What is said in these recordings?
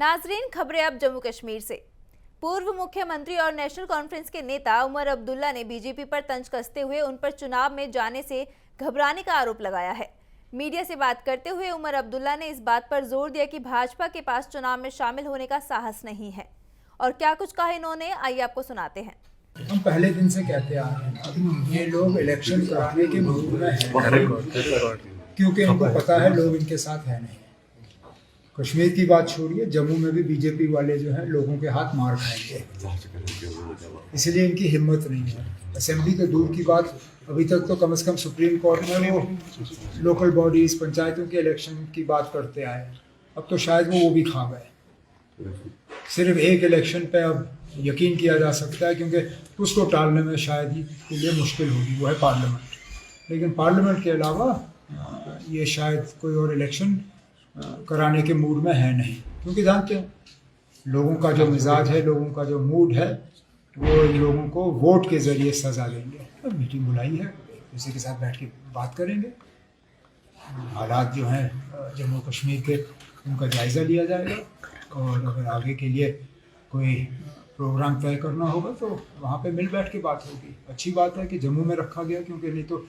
नाजरीन, खबरें अब जम्मू कश्मीर से। पूर्व मुख्यमंत्री और नेशनल कॉन्फ्रेंस के नेता उमर अब्दुल्ला ने बीजेपी पर तंज कसते हुए उन पर चुनाव में जाने से घबराने का आरोप लगाया है। मीडिया से बात करते हुए उमर अब्दुल्ला ने इस बात पर जोर दिया कि भाजपा के पास चुनाव में शामिल होने का साहस नहीं है। और क्या कुछ कहा इन्होंने, आइए आपको सुनाते हैं। हम पहले दिन से कहते आ रहे हैं ये लोग इलेक्शन कराने के मूड में हैं, क्योंकि इनको पता है लोग इनके साथ है नहीं। कश्मीर की बात छोड़िए, जम्मू में भी बीजेपी वाले जो हैं लोगों के हाथ मार खाएंगे, इसलिए इनकी हिम्मत नहीं है। असेंबली तो दूर की बात, अभी तक तो कम से कम सुप्रीम कोर्ट में वो लोकल बॉडीज पंचायतों के इलेक्शन की बात करते आए, अब तो शायद वो भी खा गए। सिर्फ एक इलेक्शन पे अब यकीन किया जा सकता है, क्योंकि उसको टालने में शायद ही के लिए मुश्किल होगी, वो है पार्लियामेंट। लेकिन पार्लियामेंट के अलावा ये शायद कोई और इलेक्शन कराने के मूड में है नहीं, क्योंकि जानते हैं लोगों का जो मिजाज है, लोगों का जो मूड है, वो इन लोगों को वोट के ज़रिए सजा देंगे। अब मीटिंग बुलाई है, किसी के साथ बैठ के बात करेंगे, हालात जो हैं जम्मू कश्मीर के उनका जायज़ा लिया जाएगा, और अगर आगे के लिए कोई प्रोग्राम तय करना होगा तो वहाँ पे मिल बैठ के बात होगी। अच्छी बात है कि जम्मू में रखा गया, क्योंकि नहीं तो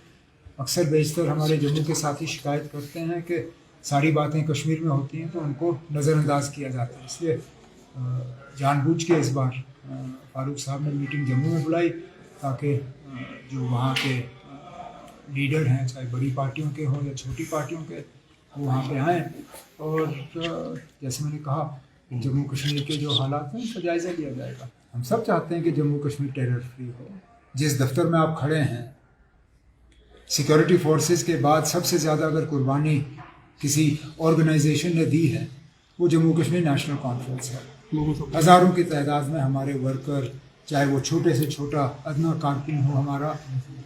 अक्सर बेशतर हमारे जम्मू के साथी शिकायत करते हैं कि सारी बातें कश्मीर में होती हैं तो उनको नज़रअंदाज किया जाता है। इसलिए जानबूझ के इस बार फारूक साहब ने मीटिंग जम्मू में बुलाई, ताकि जो वहाँ के लीडर हैं, चाहे बड़ी पार्टियों के हों या छोटी पार्टियों के, वो वहाँ पे आएँ। और जैसे मैंने कहा, जम्मू कश्मीर के जो हालात हैं उनका जायज़ा लिया जाएगा। हम सब चाहते हैं कि जम्मू कश्मीर टेरर फ्री हो। जिस दफ्तर में आप खड़े हैं, सिक्योरिटी फोर्सेस के बाद सबसे ज़्यादा अगर कुर्बानी किसी ऑर्गेनाइजेशन ने दी है, वो जम्मू कश्मीर नेशनल कॉन्फ्रेंस है। हज़ारों की तादाद में हमारे वर्कर, चाहे वो छोटे से छोटा अदना कारकुन हो हमारा,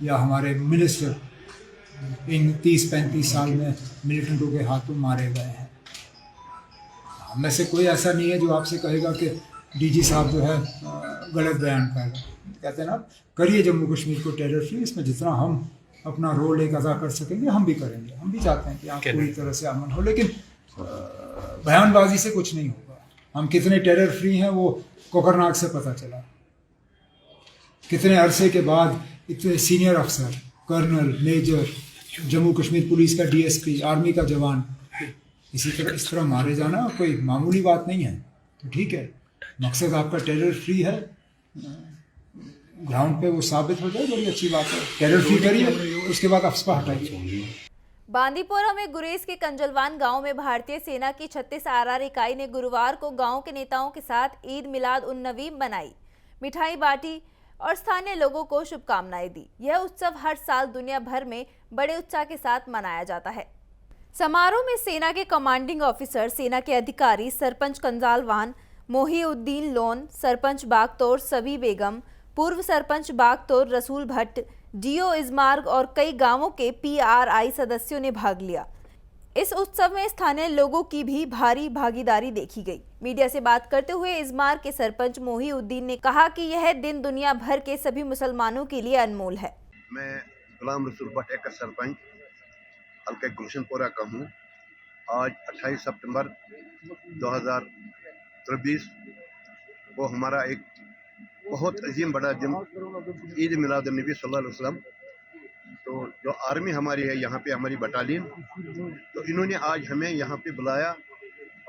या हमारे मिनिस्टर, इन 30-35 साल में मिलिटेंटों के हाथों मारे गए हैं। हम में से कोई ऐसा नहीं है जो आपसे कहेगा कि डीजी साहब जो है गलत बयान कर रहे हैं। कहते हैं ना, करिए जम्मू कश्मीर को टेरर फ्री, इसमें जितना हम अपना रोल एक अदा कर सकेंगे हम भी करेंगे। हम भी चाहते हैं कि आप पूरी तरह से अमन हो, लेकिन बयानबाजी से कुछ नहीं होगा। हम कितने टेरर फ्री हैं वो कोकरनाग से पता चला। कितने अरसे के बाद इतने सीनियर अफसर, colonel, major, Jammu Kashmir police का डीएसपी, आर्मी का जवान, इस तरह मारे जाना कोई मामूली बात नहीं है। तो ठीक है, मकसद आपका टेरर फ्री है, ग्राउंड पे वो साबित हो जाए, बड़ी अच्छी बात है। टेरर फ्री करिए, उसके बाद अफस्पा हटाइए। बांदीपोरा में गुरेज के कंजलवान गांव में भारतीय सेना की 36 आरआर इकाई ने गुरुवार को गांव के नेताओं के साथ ईद मिलाद उन नबी मनाई, मिठाई बांटी और स्थानीय लोगों को शुभकामनाएं दी। यह उत्सव हर साल दुनिया भर में बड़े उत्साह के साथ मनाया जाता है। समारोह में सेना के कमांडिंग ऑफिसर, सेना के अधिकारी, सरपंच कंजालवान मोहिउद्दीन लोन, सरपंच बागतौर सभी बेगम, पूर्व सरपंच बागतौर रसूल भट्ट, डीओ इजमार्ग और कई गांवों के पीआरआई सदस्यों ने भाग लिया। इस उत्सव में स्थानीय लोगों की भी भारी भागीदारी देखी गई। मीडिया से बात करते हुए इजमार्ग के सरपंच मोहिउद्दीन ने कहा कि यह दिन दुनिया भर के सभी मुसलमानों के लिए अनमोल है। मैं गुलाम रसूल भट्ट एक सरपंच हल्के गुलशनपुरा का हूँ। आज 28 सितंबर 2023 को हमारा एक बहुत अजीम बड़ा दिन ईद मिलाद नबी सल्लल्लाहु अलैहि वसल्लम। तो जो आर्मी हमारी है यहाँ पे, हमारी बटालियन, तो इन्होंने आज हमें यहाँ पे बुलाया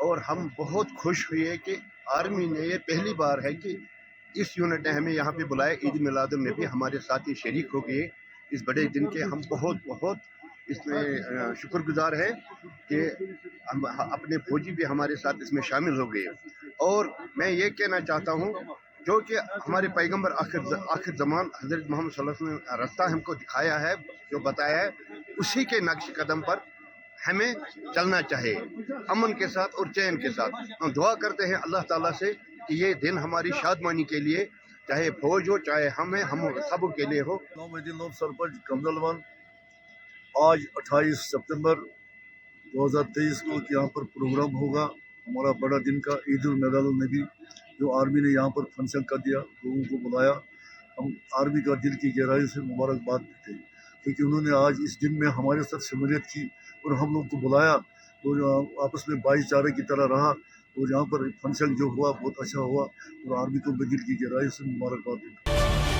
और हम बहुत खुश हुए कि आर्मी ने, ये पहली बार है कि इस यूनिट ने हमें यहाँ पे बुलाया। ईद मिलाद नबी हमारे साथ ही शरीक हो गए इस बड़े दिन के। हम बहुत बहुत इसमें शुक्रगुजार है कि हम अपने फौजी भी हमारे साथ इसमें शामिल हो गए। और मैं ये कहना चाहता हूँ, जो कि हमारे पैगंबर आखिर ज़मान हज़रत मोहम्मद सल्लल्लाहु अलैहि वसल्लम ने रास्ता हमको दिखाया है, जो बताया है, उसी के नक्श कदम पर हमें चलना चाहिए, अमन के साथ और चैन के साथ। हम दुआ करते हैं अल्लाह ताला से कि ये दिन हमारी शादमानी के लिए, चाहे फौज हो चाहे हम सब के लिए हो। सरपंच कमजलवान, आज 28 सितंबर 2023 को यहाँ पर प्रोग्राम होगा हमारा बड़ा दिन का, ईद उल मिलाद उन नबी, जो आर्मी ने यहाँ पर फंक्शन कर दिया, लोगों को बुलाया। हम आर्मी का दिल की गहराई से मुबारकबाद देते हैं, क्योंकि उन्होंने आज इस दिन में हमारे साथ शमूलियत की और हम लोग को बुलाया और आपस में भाईचारे की तरह रहा। और यहाँ पर फंक्शन जो हुआ बहुत अच्छा हुआ और आर्मी को मैं दिल की गहराई से मुबारकबाद देता हूँ।